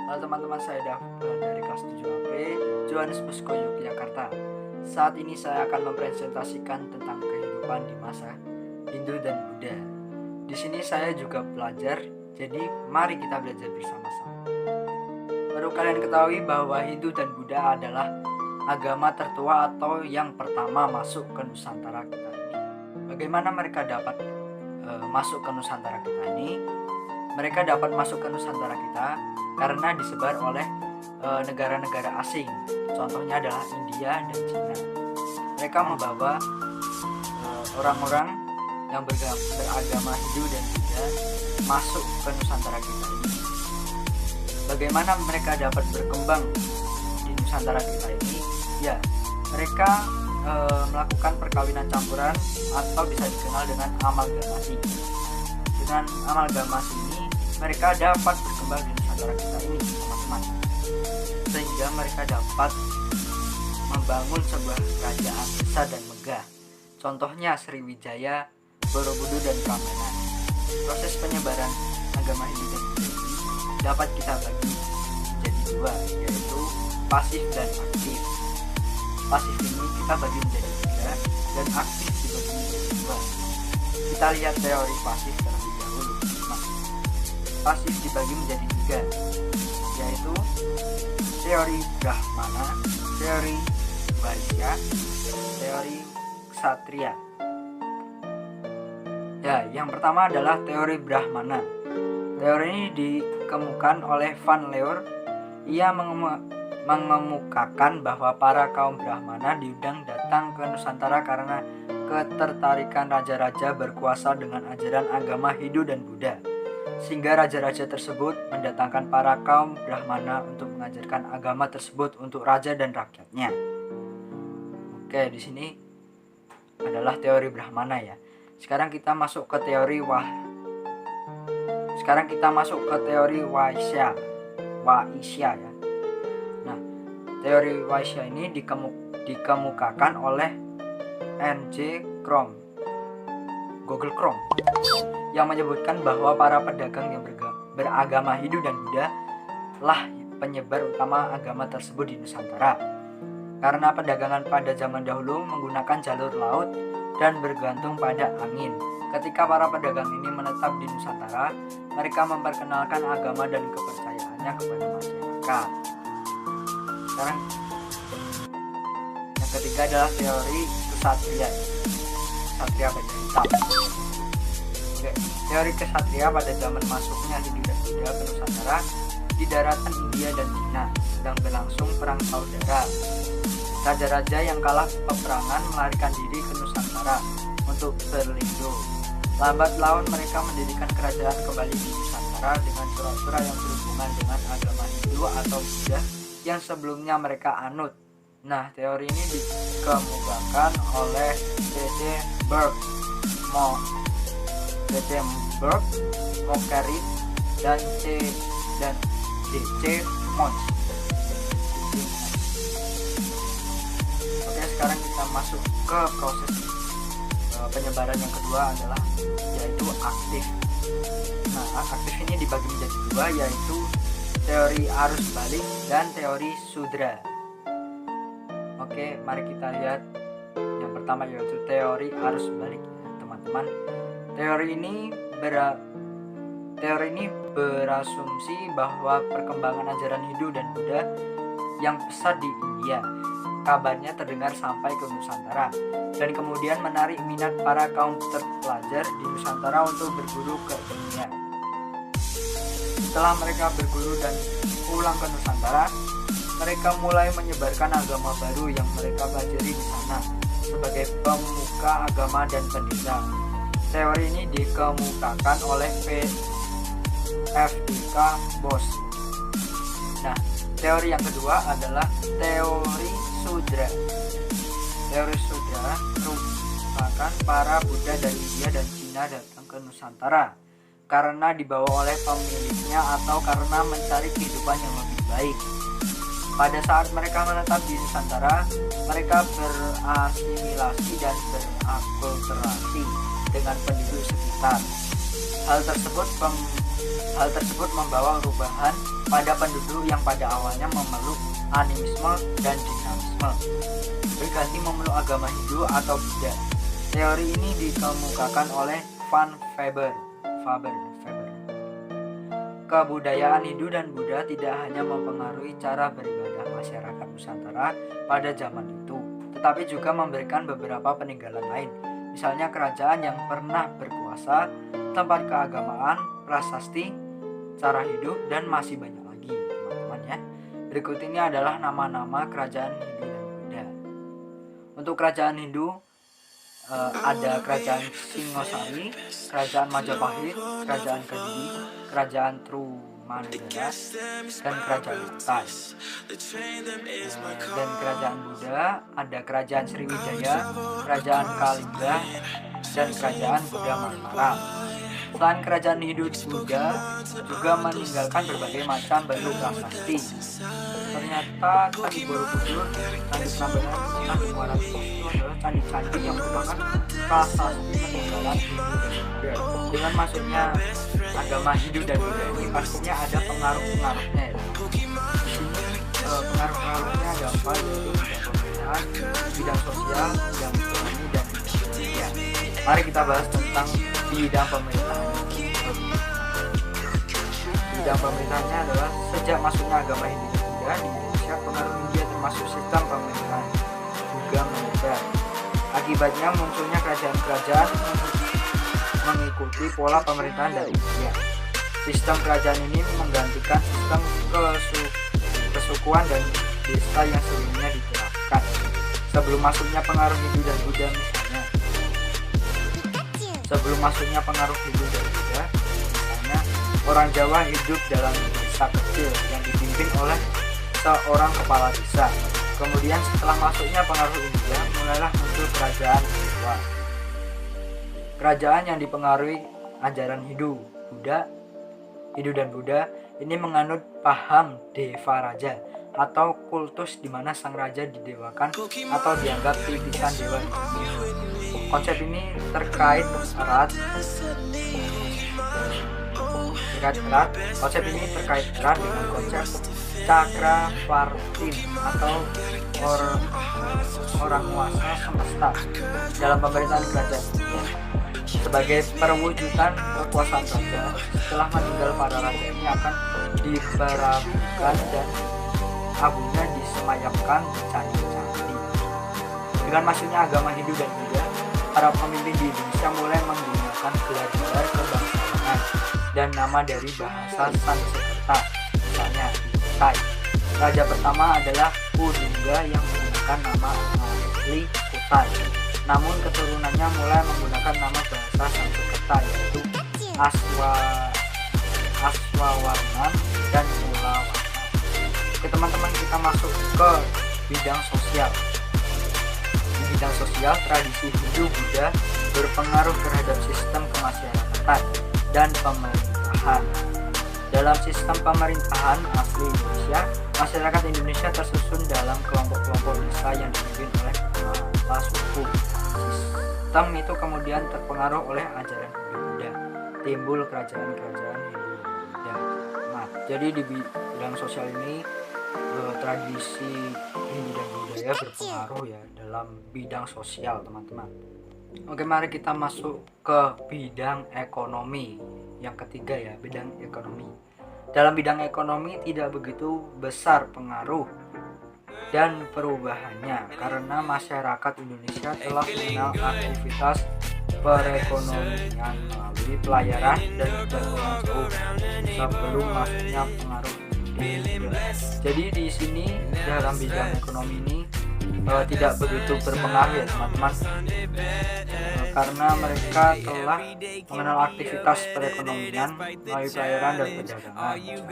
Halo teman-teman, saya dari kelas 7AP Johannes Bosco Yogyakarta. Saat ini saya akan mempresentasikan tentang kehidupan di masa Hindu dan Buddha. Di sini saya juga belajar, jadi mari kita belajar bersama-sama. Perlu kalian ketahui bahwa Hindu dan Buddha adalah agama tertua atau yang pertama masuk ke Nusantara kita ini. Bagaimana mereka dapat masuk ke Nusantara kita ini? Mereka dapat masuk ke Nusantara kita karena disebar oleh negara-negara asing. Contohnya adalah India dan Cina. Mereka membawa orang-orang yang beragama Hindu dan Buddha masuk ke Nusantara kita ini. Bagaimana mereka dapat berkembang di Nusantara kita ini? Ya, mereka melakukan perkawinan campuran atau bisa dikenal dengan amalgamasi. Dengan amalgamasi ini, mereka dapat berkembang di Nusantara kita ini, teman-teman, sehingga mereka dapat membangun sebuah kerajaan besar dan megah. Contohnya Sriwijaya, Borobudur, dan Prambanan. Proses penyebaran agama Hindu dan Buddha ini dapat kita bagi menjadi dua, yaitu pasif dan aktif. Pasif ini kita bagi menjadi tiga dan aktif dibagi menjadi dua. Kita lihat teori pasif terlebih dahulu. Pasif dibagi menjadi tiga, yaitu teori Brahmana, teori Vaishya, teori Kshatriya. Ya, yang pertama adalah teori Brahmana. Teori ini dikemukakan oleh Van Leur. Ia mengemukakan bahwa para kaum Brahmana diundang datang ke Nusantara karena ketertarikan raja-raja berkuasa dengan ajaran agama Hindu dan Buddha, sehingga raja-raja tersebut mendatangkan para kaum Brahmana untuk mengajarkan agama tersebut untuk raja dan rakyatnya. Oke, di sini adalah teori Brahmana ya. Sekarang kita masuk ke teori Vaishya ya. Nah, teori Vaishya ini dikemukakan oleh Google Chrome yang menyebutkan bahwa para pedagang yang beragama Hindu dan Buddha lah penyebar utama agama tersebut di Nusantara. Karena perdagangan pada zaman dahulu menggunakan jalur laut dan bergantung pada angin. Ketika para pedagang ini menetap di Nusantara, mereka memperkenalkan agama dan kepercayaannya kepada masyarakat. Sekarang yang ketiga adalah teori Kshatriya. Kshatriya baju hitam. Oke, teori Kshatriya pada zaman masuknya Hindu dan Buddha ke Nusantara di daratan India dan Cina sedang berlangsung perang saudara. Raja-raja yang kalah peperangan melarikan diri ke Nusantara untuk berlindung. Lambat laun mereka mendirikan kerajaan kembali di Nusantara dengan pura-pura yang berhubungan dengan agama Hindu atau Buddha yang sebelumnya mereka anut. Nah, teori ini dikemukakan oleh C.D. Burke, Mokarit, dan D.C. Mons. Oke, sekarang kita masuk ke proses penyebaran yang kedua adalah yaitu aktif. Nah, aktif ini dibagi menjadi dua, yaitu teori arus balik dan teori Sudra. Oke, mari kita lihat yang pertama, yaitu teori arus balik ya, teman-teman. Teori ini berasumsi bahwa perkembangan ajaran Hindu dan Buddha yang pesat di India kabarnya terdengar sampai ke Nusantara dan kemudian menarik minat para kaum terpelajar di Nusantara untuk berguru ke dunia. Setelah mereka berguru dan pulang ke Nusantara, mereka mulai menyebarkan agama baru yang mereka pelajari di sana sebagai pemuka agama dan pendeta. Teori ini dikemukakan oleh F.D.K. Bose. Nah, teori yang kedua adalah teori Sudra. Teori Sudra merupakan para Buddha dari India dan Cina datang ke Nusantara karena dibawa oleh pemiliknya atau karena mencari kehidupan yang lebih baik. Pada saat mereka menetap di Nusantara, mereka berasimilasi dan berakulturasi dengan penduduk sekitar. Hal tersebut Hal tersebut membawa perubahan pada penduduk yang pada awalnya memeluk animisme dan dinamisme, berganti memeluk agama Hindu atau Buddha. Teori ini dikemukakan oleh Van Faber. Kebudayaan Hindu dan Buddha tidak hanya mempengaruhi cara beribadah masyarakat Nusantara pada zaman itu, tetapi juga memberikan beberapa peninggalan lain, misalnya kerajaan yang pernah berkuasa, tempat keagamaan, prasasti, cara hidup, dan masih banyak lagi, teman-teman ya. Berikut ini adalah nama-nama kerajaan Hindu dan Buddha. Untuk kerajaan Hindu ada kerajaan Singosari, kerajaan Majapahit, kerajaan Kediri, kerajaan Trumanagara, dan kerajaan Kutai. Dan kerajaan Buddha ada kerajaan Sriwijaya, kerajaan Kalingga, dan kerajaan Buddha Mataram. Selain kerajaan Hindu, Buddha juga meninggalkan berbagai macam bentuk prasasti. Ternyata Candi Borobudur, Candi Prambanan, Candi Muara itu adalah candi-candi yang merupakan prasasti peninggalan Hindu dan Buddha. Dengan masuknya agama Hindu dan Buddha ini pastinya ada pengaruh-pengaruhnya ya. Pengaruh-pengaruhnya ada apa, yaitu bidang pemerintahan, bidang sosial, bidang ekonomi, dan ya. Mari kita bahas tentang bidang pemerintahan. Bidang pemerintahannya adalah sejak masuknya agama Hindu dan Buddha di Indonesia, pengaruh India termasuk sistem pemerintahan juga menyebar. Akibatnya munculnya kerajaan-kerajaan mengikuti pola pemerintahan dari India. Sistem kerajaan ini menggantikan sistem kesukuan dan desa yang sebelumnya diterapkan. Sebelum masuknya pengaruh Hindu dan Buddha misalnya, orang Jawa hidup dalam desa kecil yang dipimpin oleh seorang kepala desa. Kemudian setelah masuknya pengaruh India, mulailah muncul kerajaan Jawa. Kerajaan yang dipengaruhi ajaran Hindu dan Buddha ini menganut paham Deva Raja atau kultus di mana sang raja didewakan atau dianggap titisan dewa. Konsep ini terkait erat dengan konsep Cakravartin atau orang kuasa semesta dalam pemerintahan kerajaan. Sebagai perwujudan kekuasaan raja, setelah meninggal para raja ini akan diberabukan dan abunya disemayamkan di candi-candi. Dengan masuknya agama Hindu dan Buddha, para pemimpin di Indonesia mulai menggunakan gelar-gelar kebangsaan dan nama dari bahasa Sanskerta, misalnya Kutai. Raja pertama adalah Kudungga yang menggunakan nama asli Kutai. Namun keturunannya mulai menggunakan nama bahasa Sanskerta, yaitu Aswawarman dan Mulawarman. Oke teman-teman, kita masuk ke bidang sosial. Di bidang sosial, tradisi Hindu Buddha berpengaruh terhadap sistem kemasyarakatan dan pemerintahan. Dalam sistem pemerintahan asli Indonesia, masyarakat Indonesia tersusun dalam kelompok-kelompok desa yang dipimpin oleh kepala suku. Sistem itu kemudian terpengaruh oleh ajaran Hindu Buddha. Timbul kerajaan-kerajaan Hindu Buddha. Nah, jadi di bidang sosial ini tradisi Hindu dan budaya berpengaruh ya dalam bidang sosial, teman-teman. Oke, mari kita masuk ke bidang ekonomi. Yang ketiga ya, bidang ekonomi. Dalam bidang ekonomi tidak begitu besar pengaruh dan perubahannya karena masyarakat Indonesia telah mengenal aktivitas perekonomian melalui pelayaran dan perjalanan jauh sebelum masuknya pengaruh India. Jadi di sini dalam bidang ekonomi ini tidak begitu berpengaruh ya teman-teman, karena mereka telah mengenal aktivitas perekonomian melalui pelayaran dan perdagangan jauh.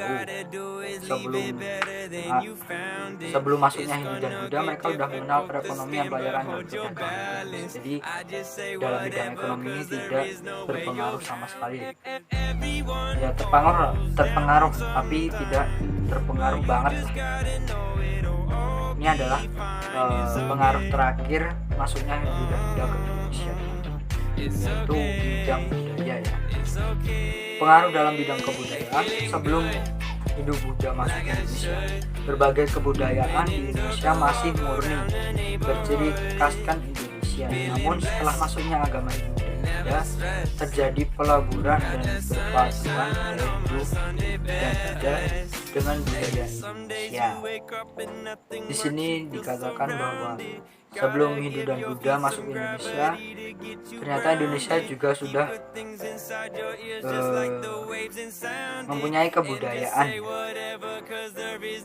Sebelum masuknya Hindu dan Buddha, mereka sudah mengenal perekonomian, pelayaran dan perdagangan. Jadi dalam bidang ekonomi ini tidak berpengaruh sama sekali. Ya terpengaruh tapi tidak terpengaruh banget lah. Ini adalah pengaruh terakhir masuknya Hindu dan Buddha ke Indonesia. yaitu bidang budaya ya. Pengaruh dalam bidang kebudayaan. Sebelum Hindu-Buddha masuk ke Indonesia, berbagai kebudayaan di Indonesia masih murni berciri khaskan Indonesia. Namun setelah masuknya agama Hindu dan Buddha, terjadi pelaburan dan perpaduan budaya Hindu dan Buddha dengan budaya Indonesia. Di sini dikatakan bahwa sebelum Hindu dan Buddha masuk ke Indonesia, ternyata Indonesia juga sudah mempunyai kebudayaan.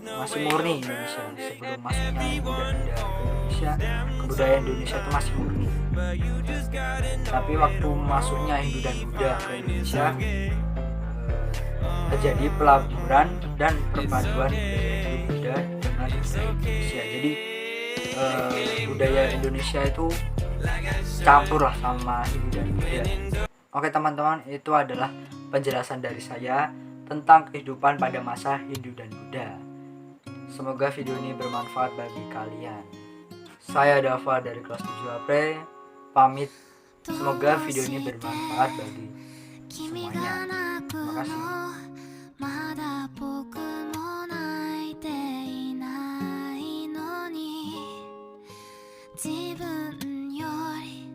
Masih murni Indonesia sebelum masuknya Hindu dan Buddha ke Indonesia, kebudayaan Indonesia itu masih murni. Tapi waktu masuknya Hindu dan Buddha ke Indonesia, terjadi pelaburan dan perpaduan budaya Buddha dengan budaya Indonesia. Jadi budaya Indonesia itu campur lah sama Hindu dan Buddha. Oke teman-teman, itu adalah penjelasan dari saya tentang kehidupan pada masa Hindu dan Buddha. Semoga video ini bermanfaat bagi kalian. Saya Dava dari kelas 7 Apre, pamit. Semoga video ini bermanfaat bagi semuanya. Terima kasih. まだ僕も泣いていないのに自分より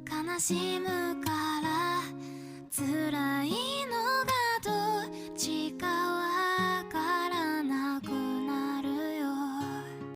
悲しむ